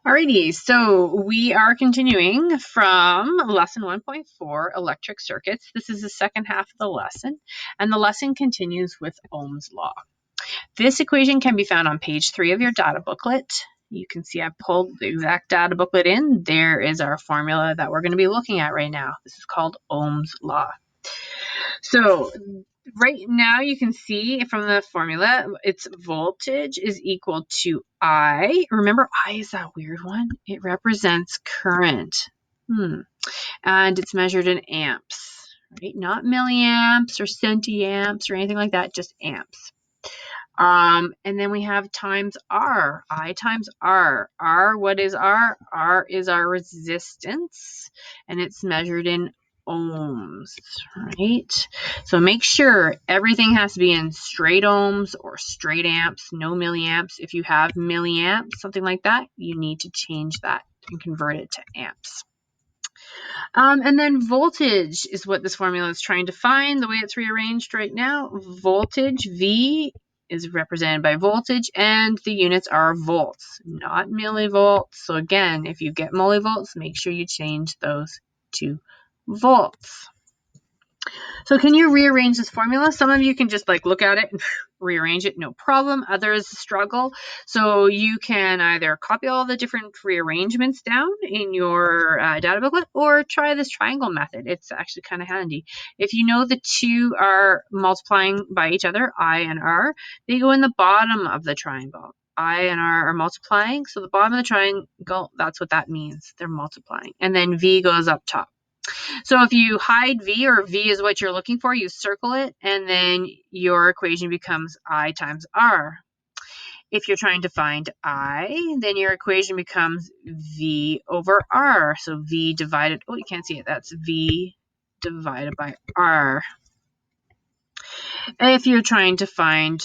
Alrighty, so we are continuing from lesson 1.4, electric circuits. This is the second half of the lesson, and the lesson continues with Ohm's law. This equation can be found on page 3 of your data booklet. You can see I pulled the exact data booklet in. There is our formula that we're going to be looking at right now. This is called Ohm's law. So right now you can see from the formula, its voltage is equal to I. Remember, I is that weird one. It represents current. And it's measured in amps, right? Not milliamps or centiamps or anything like that, just amps. And then we have times R, I times R. R, what is R? R is our resistance, and it's measured in ohms, right? So make sure everything has to be in straight ohms or straight amps, no milliamps. If you have milliamps, something like that, you need to change that and convert it to amps. And then voltage is what this formula is trying to find, the way it's rearranged right now. Voltage, V, is represented by voltage, and the units are volts, not millivolts. So again, if you get millivolts, make sure you change those to volts. So can you rearrange this formula? Some of you can just like look at it and rearrange it, no problem. Others struggle. So you can either copy all the different rearrangements down in your data booklet or try this triangle method. It's actually kind of handy. If you know the two are multiplying by each other, I and R, they go in the bottom of the triangle. I and R are multiplying, so the bottom of the triangle, that's what that means. They're multiplying. And then V goes up top. So if you hide V, or V is what you're looking for, you circle it, and then your equation becomes I times R. If you're trying to find I, then your equation becomes V over R. So V divided, oh, you can't see it, that's V divided by R. If you're trying to find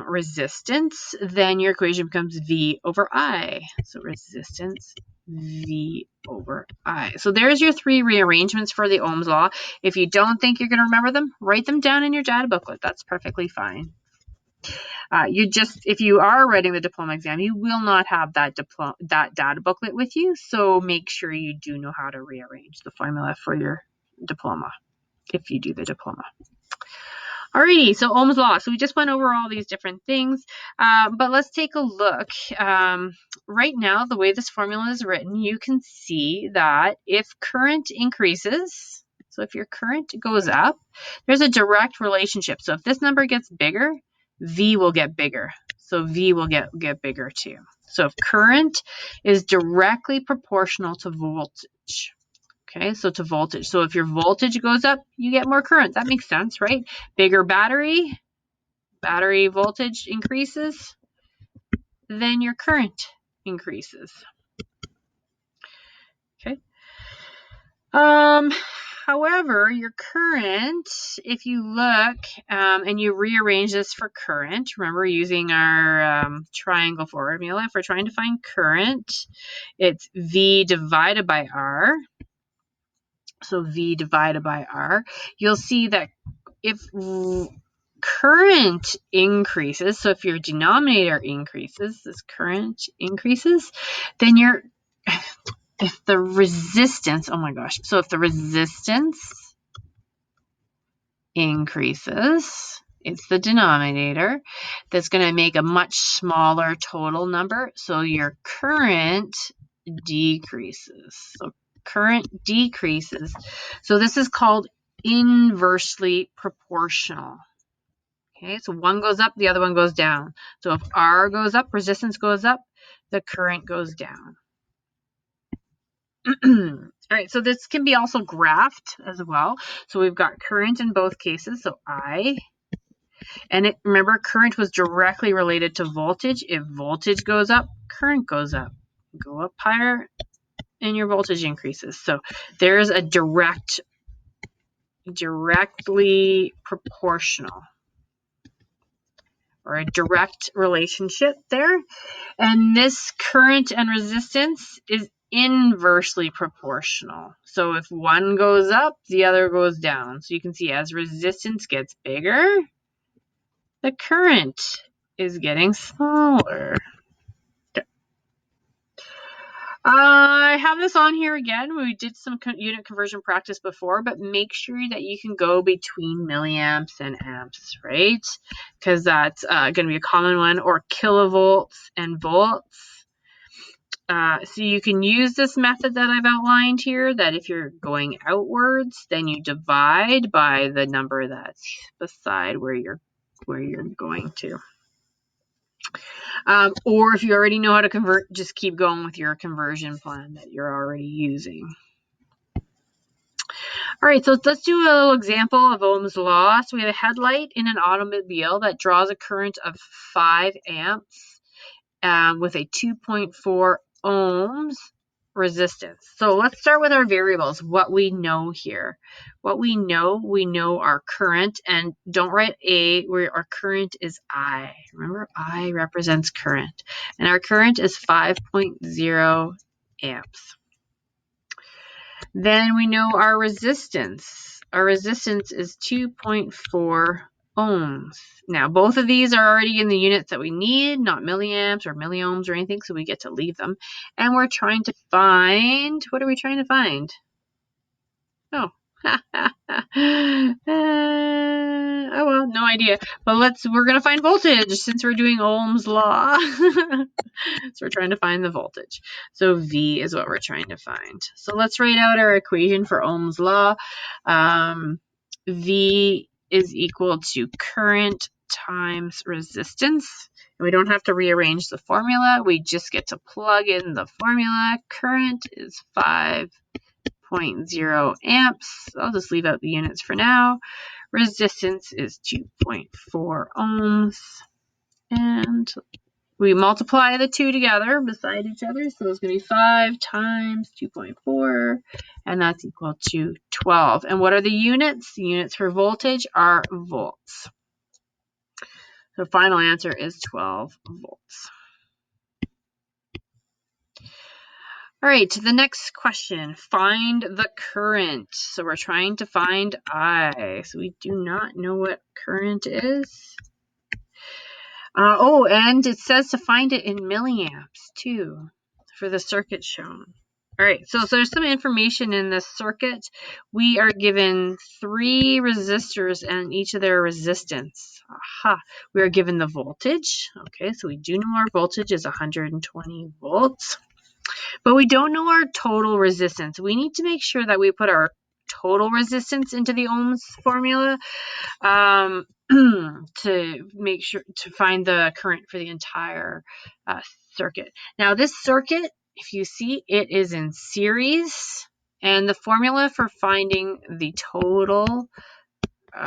resistance, then your equation becomes V over I. So resistance, V over I. So there's your three rearrangements for the Ohm's law. If you don't think you're going to remember them, write them down in your data booklet. That's perfectly fine. If you are writing the diploma exam, you will not have that data booklet with you. So make sure you do know how to rearrange the formula for your diploma if you do the diploma. Alrighty, so Ohm's law. So we just went over all these different things, but let's take a look. Right now, the way this formula is written, you can see that if current increases, so if your current goes up, there's a direct relationship. So if this number gets bigger, V will get bigger. So V will get bigger too. So if current is directly proportional to voltage, okay, so to voltage. So if your voltage goes up, you get more current. That makes sense, right? Bigger battery voltage increases, then your current increases. Okay. However, your current, if you look and you rearrange this for current, remember using our triangle formula, if we're trying to find current, it's V divided by R. So V divided by R. You'll see that if current increases, so if your denominator increases, this current increases, then if the resistance, oh my gosh, so if the resistance increases, it's the denominator that's going to make a much smaller total number, so your current decreases. So current decreases. So this is called inversely proportional. Okay, so one goes up, the other one goes down. So if R goes up, resistance goes up, the current goes down. All right, so this can be also graphed as well. So we've got current in both cases, so I, and remember, current was directly related to voltage. If voltage goes up, current goes up. Go up higher, and your voltage increases. So there's a directly proportional, or a direct relationship there. And this current and resistance is inversely proportional. So if one goes up, the other goes down. So you can see as resistance gets bigger, the current is getting smaller. I have this on here again. We did some unit conversion practice before, but make sure that you can go between milliamps and amps, right? Because that's going to be a common one, or kilovolts and volts. So you can use this method that I've outlined here, that if you're going outwards, then you divide by the number that's beside where you're going to. Or if you already know how to convert, just keep going with your conversion plan that you're already using. All right, so let's do a little example of Ohm's law. So we have a headlight in an automobile that draws a current of 5 amps with a 2.4 ohms resistance. So let's start with our variables, what we know here. What we know our current, and don't write A, where our current is I. Remember, I represents current, and our current is 5.0 amps. Then we know our resistance. Our resistance is 2.4 ohms. Now, both of these are already in the units that we need, not milliamps or milliohms or anything, so we get to leave them. And we're trying to find, what are we trying to find? Oh. Oh well, no idea. But we're gonna find voltage since we're doing Ohm's law. So we're trying to find the voltage. So V is what we're trying to find. So let's write out our equation for Ohm's law. V is equal to current times resistance. And we don't have to rearrange the formula. We just get to plug in the formula. Current is 5.0 amps. I'll just leave out the units for now. Resistance is 2.4 ohms. And we multiply the two together beside each other. So it's going to be 5 times 2.4, and that's equal to 12. And what are the units? The units for voltage are volts. So the final answer is 12 volts. All right, the next question, find the current. So we're trying to find I. So we do not know what current is. And it says to find it in milliamps too for the circuit shown. All right, so there's some information in this circuit. We are given 3 resistors and each of their resistance. Aha, we are given the voltage. Okay, so we do know our voltage is 120 volts. But we don't know our total resistance. We need to make sure that we put our total resistance into the ohms formula to make sure to find the current for the entire circuit. Now this circuit, if you see, it is in series, and the formula for finding the total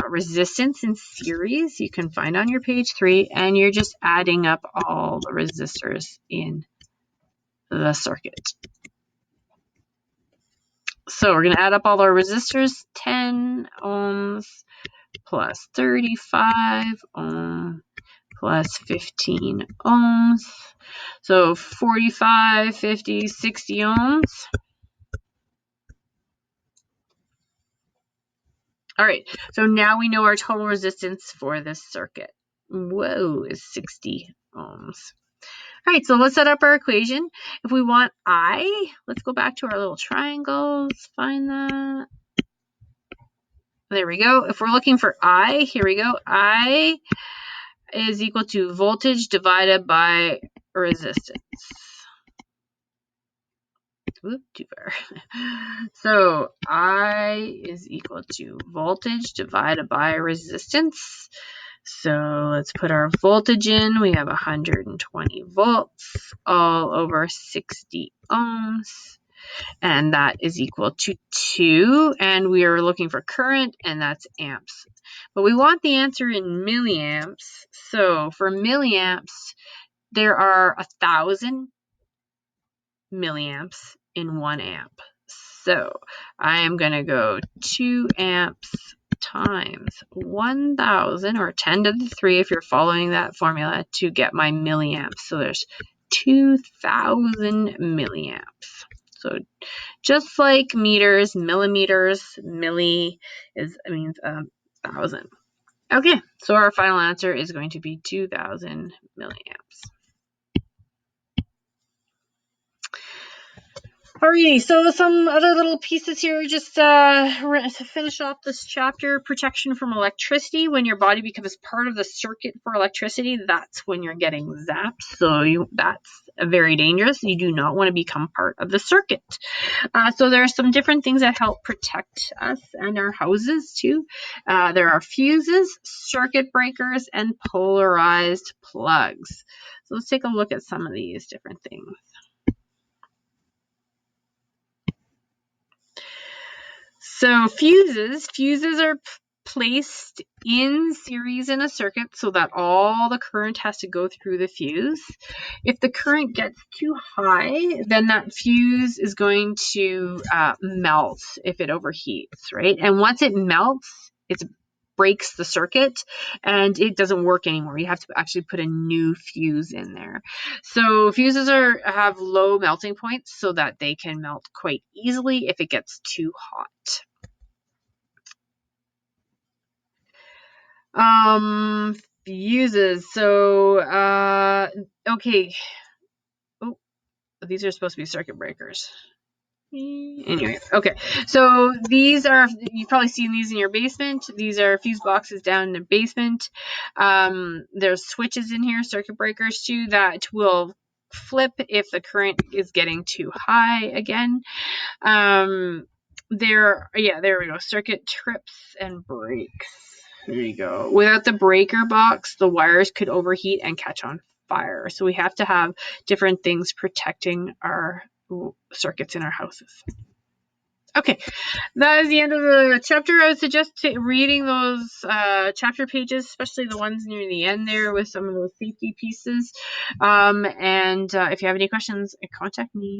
resistance in series you can find on your page 3, and you're just adding up all the resistors in the circuit. So we're going to add up all our resistors. 10 ohms plus 35 ohms plus 15 ohms. So 45, 50, 60 ohms. All right, so now we know our total resistance for this circuit. Whoa, is 60 ohms. All right, so let's set up our equation. If we want I, let's go back to our little triangles, find that. There we go. If we're looking for I, here we go. I is equal to voltage divided by resistance. Whoop, too far. So I is equal to voltage divided by resistance. So let's put our voltage in. We have 120 volts all over 60 ohms. And that is equal to 2. And we are looking for current, and that's amps. But we want the answer in milliamps. So for milliamps, there are 1,000 milliamps in 1 amp. So I am going to go 2 amps times 1,000, or 10 to the 3 if you're following that formula, to get my milliamps. So there's 2,000 milliamps. So just like meters, millimeters, milli means 1,000. Okay, so our final answer is going to be 2,000 milliamps. Alrighty, so some other little pieces here, just to finish off this chapter. Protection from electricity. When your body becomes part of the circuit for electricity, that's when you're getting zapped. So that's very dangerous. You do not want to become part of the circuit. So there are some different things that help protect us and our houses too. There are fuses, circuit breakers, and polarized plugs. So let's take a look at some of these different things. So fuses are placed in series in a circuit so that all the current has to go through the fuse. If the current gets too high, then that fuse is going to melt if it overheats, right? And once it melts, it breaks the circuit and it doesn't work anymore. You have to actually put a new fuse in there. So fuses have low melting points so that they can melt quite easily if it gets too hot. Fuses. So, okay. Oh, these are supposed to be circuit breakers. Anyway, okay. So these are, you've probably seen these in your basement. These are fuse boxes down in the basement. There's switches in here, circuit breakers too, that will flip if the current is getting too high again. There we go. Circuit trips and breaks. There you go. Without the breaker box, the wires could overheat and catch on fire. So we have to have different things protecting our circuits in our houses. Okay, that is the end of the chapter. I would suggest reading those chapter pages, especially the ones near the end there with some of those safety pieces. And if you have any questions, contact me.